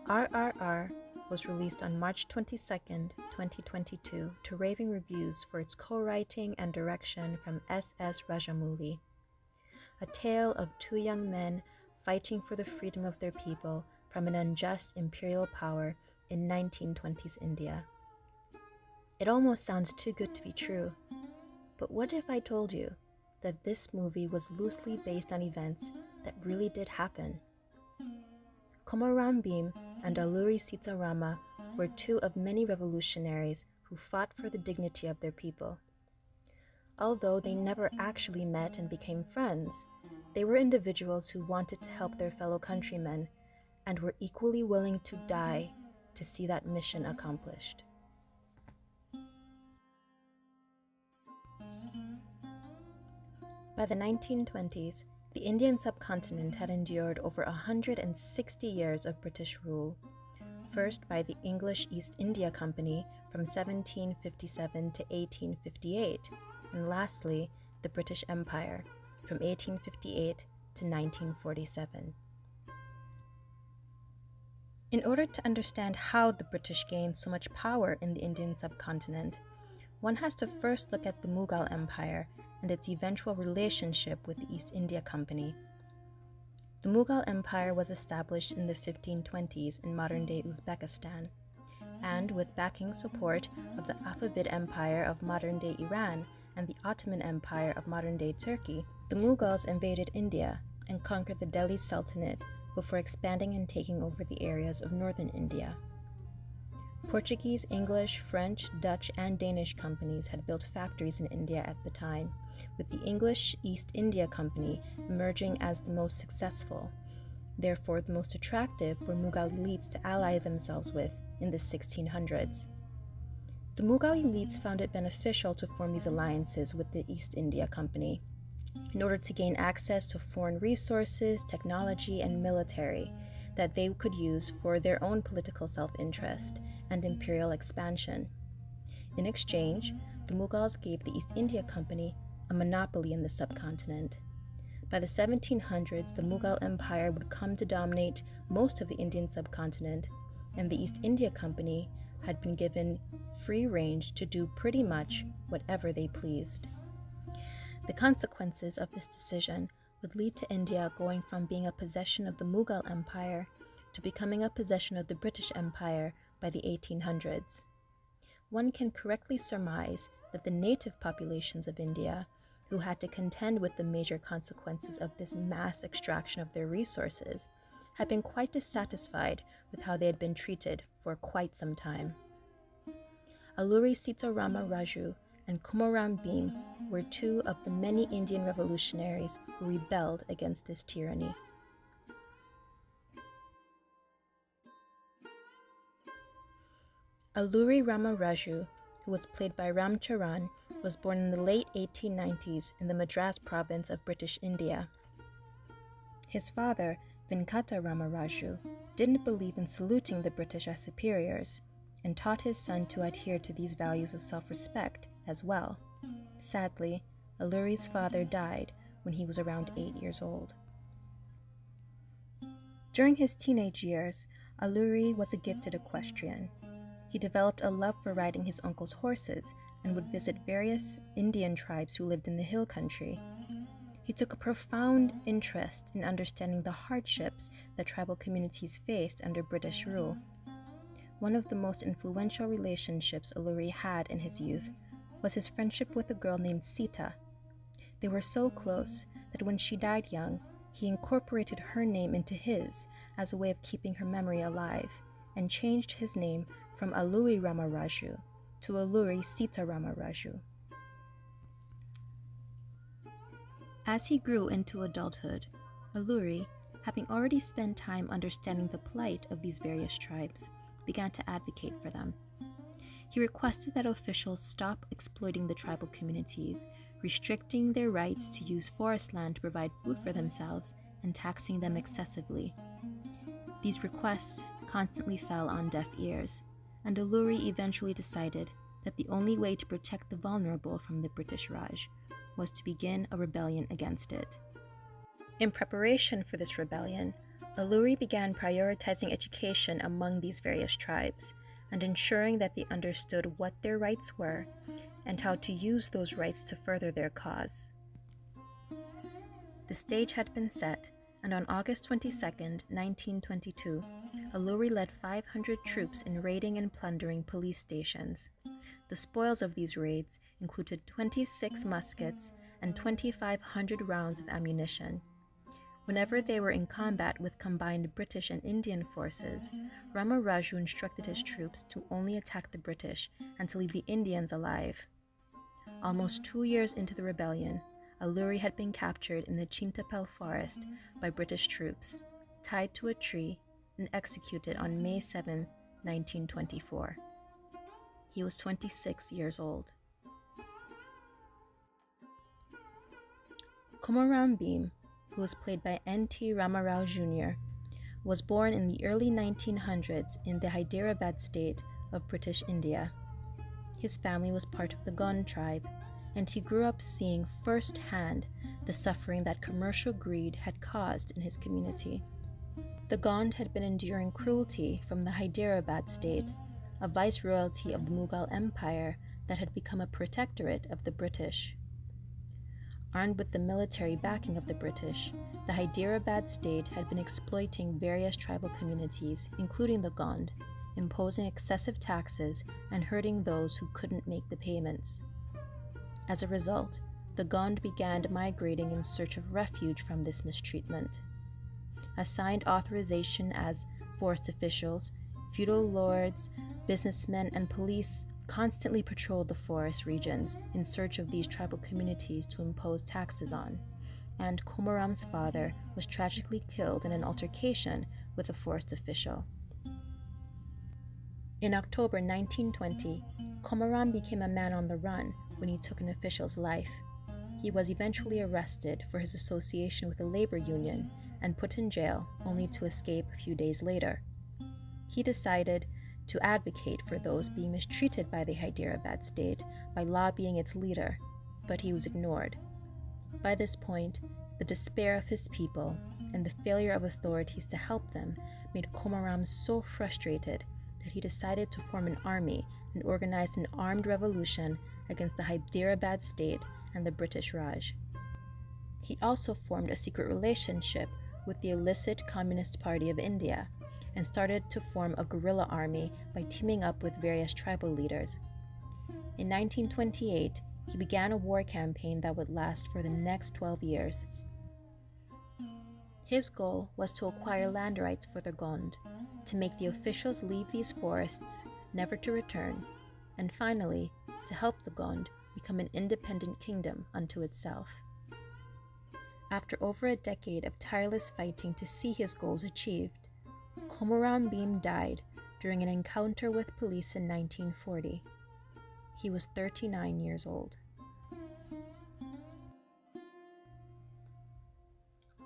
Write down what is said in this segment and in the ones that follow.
RRR was released on March 22nd, 2022 to raving reviews for its co-writing and direction from S.S. Rajamouli. A tale of two young men fighting for the freedom of their people from an unjust imperial power in 1920s India. It almost sounds too good to be true, but what if I told you that this movie was loosely based on events that really did happen? Khomaram Bheem and Alluri Sitarama were two of many revolutionaries who fought for the dignity of their people. Although they never actually met and became friends, they were individuals who wanted to help their fellow countrymen and were equally willing to die to see that mission accomplished. By the 1920s, the Indian subcontinent had endured over 160 years of British rule, first by the English East India Company from 1757 to 1858, and lastly, the British Empire from 1858 to 1947. In order to understand how the British gained so much power in the Indian subcontinent, one has to first look at the Mughal Empire and its eventual relationship with the East India Company. The Mughal Empire was established in the 1520s in modern-day Uzbekistan, and with backing support of the Afavid Empire of modern-day Iran and the Ottoman Empire of modern-day Turkey, the Mughals invaded India and conquered the Delhi Sultanate before expanding and taking over the areas of northern India. Portuguese, English, French, Dutch, and Danish companies had built factories in India at the time, with the English East India Company emerging as the most successful, therefore the most attractive for Mughal elites to ally themselves with in the 1600s. The Mughal elites found it beneficial to form these alliances with the East India Company in order to gain access to foreign resources, technology, and military that they could use for their own political self-interest and imperial expansion. In exchange, the Mughals gave the East India Company a monopoly in the subcontinent. By the 1700s, the Mughal Empire would come to dominate most of the Indian subcontinent, and the East India Company had been given free range to do pretty much whatever they pleased. The consequences of this decision would lead to India going from being a possession of the Mughal Empire to becoming a possession of the British Empire by the 1800s. One can correctly surmise that the native populations of India, who had to contend with the major consequences of this mass extraction of their resources, had been quite dissatisfied with how they had been treated for quite some time. Alluri Sitarama Raju and Khomaram Bheem were two of the many Indian revolutionaries who rebelled against this tyranny. Alluri Rama Raju, who was played by Ram Charan, was born in the late 1890s in the Madras province of British India. His father, Venkata Rama Raju, didn't believe in saluting the British as superiors, and taught his son to adhere to these values of self-respect as well. Sadly, Alluri's father died when he was around 8 years old. During his teenage years, Alluri was a gifted equestrian. He developed a love for riding his uncle's horses and would visit various Indian tribes who lived in the hill country. He took a profound interest in understanding the hardships that tribal communities faced under British rule. One of the most influential relationships Alluri had in his youth was his friendship with a girl named Sita. They were so close that when she died young, he incorporated her name into his as a way of keeping her memory alive, and changed his name from Alluri Rama Raju to Alluri Sitarama Raju. As he grew into adulthood, Alluri, having already spent time understanding the plight of these various tribes, began to advocate for them. He requested that officials stop exploiting the tribal communities, restricting their rights to use forest land to provide food for themselves, and taxing them excessively. These requests constantly fell on deaf ears, and Alluri eventually decided that the only way to protect the vulnerable from the British Raj was to begin a rebellion against it. In preparation for this rebellion, Alluri began prioritizing education among these various tribes and ensuring that they understood what their rights were and how to use those rights to further their cause. The stage had been set, and on August 22, 1922, Alluri led 500 troops in raiding and plundering police stations. The spoils of these raids included 26 muskets and 2,500 rounds of ammunition. Whenever they were in combat with combined British and Indian forces, Raju instructed his troops to only attack the British and to leave the Indians alive. Almost 2 years into the rebellion, Alluri had been captured in the Chintapel forest by British troops, tied to a tree, and executed on May 7, 1924. He was 26 years old. Khomaram Bheem, who was played by N.T. Ramarao Jr., was born in the early 1900s in the Hyderabad state of British India. His family was part of the Gond tribe, and he grew up seeing firsthand the suffering that commercial greed had caused in his community. The Gond had been enduring cruelty from the Hyderabad state, a viceroyalty of the Mughal Empire that had become a protectorate of the British. Armed with the military backing of the British, the Hyderabad state had been exploiting various tribal communities, including the Gond, imposing excessive taxes and hurting those who couldn't make the payments. As a result, the Gond began migrating in search of refuge from this mistreatment. Assigned authorization as forest officials, feudal lords, businessmen, and police constantly patrolled the forest regions in search of these tribal communities to impose taxes on, and Khomaram's father was tragically killed in an altercation with a forest official. In October 1920, Khomaram became a man on the run when he took an official's life. He was eventually arrested for his association with a labor union and put in jail, only to escape a few days later. He decided to advocate for those being mistreated by the Hyderabad state by lobbying its leader, but he was ignored. By this point, the despair of his people and the failure of authorities to help them made Khomaram so frustrated that he decided to form an army and organize an armed revolution against the Hyderabad state and the British Raj. He also formed a secret relationship with the illicit Communist Party of India and started to form a guerrilla army by teaming up with various tribal leaders. In 1928, he began a war campaign that would last for the next 12 years. His goal was to acquire land rights for the Gond, to make the officials leave these forests, never to return, and finally, to help the Gond become an independent kingdom unto itself. After over a decade of tireless fighting to see his goals achieved, Khomaram Bheem died during an encounter with police in 1940. He was 39 years old.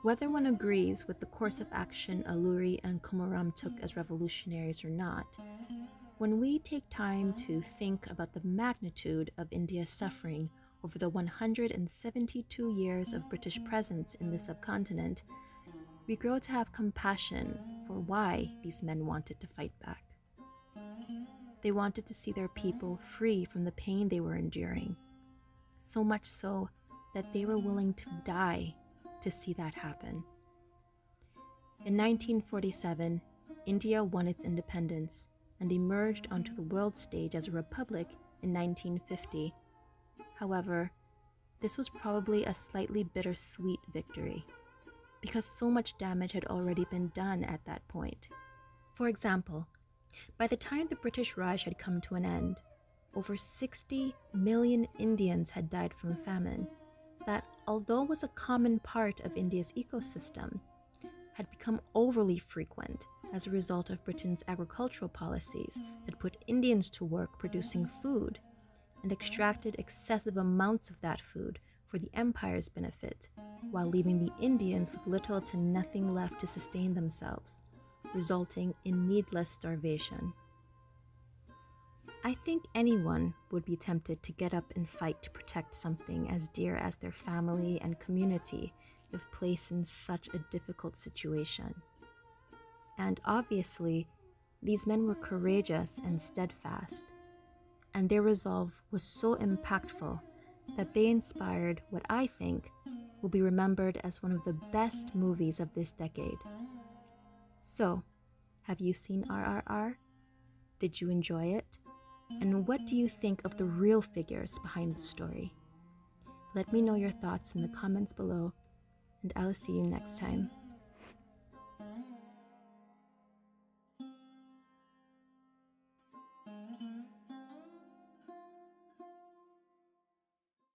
Whether one agrees with the course of action Alluri and Khomaram took as revolutionaries or not, when we take time to think about the magnitude of India's suffering over the 172 years of British presence in the subcontinent, we grow to have compassion for why these men wanted to fight back. They wanted to see their people free from the pain they were enduring, so much so that they were willing to die to see that happen. In 1947, India won its independence and emerged onto the world stage as a republic in 1950. However, this was probably a slightly bittersweet victory, because so much damage had already been done at that point. For example, by the time the British Raj had come to an end, over 60 million Indians had died from famine that, although was a common part of India's ecosystem, had become overly frequent as a result of Britain's agricultural policies that put Indians to work producing food and extracted excessive amounts of that food for the empire's benefit, while leaving the Indians with little to nothing left to sustain themselves, resulting in needless starvation. I think anyone would be tempted to get up and fight to protect something as dear as their family and community if placed in such a difficult situation. And obviously, these men were courageous and steadfast, and their resolve was so impactful that they inspired what I think will be remembered as one of the best movies of this decade. So, have you seen RRR? Did you enjoy it? And what do you think of the real figures behind the story? Let me know your thoughts in the comments below, and I'll see you next time.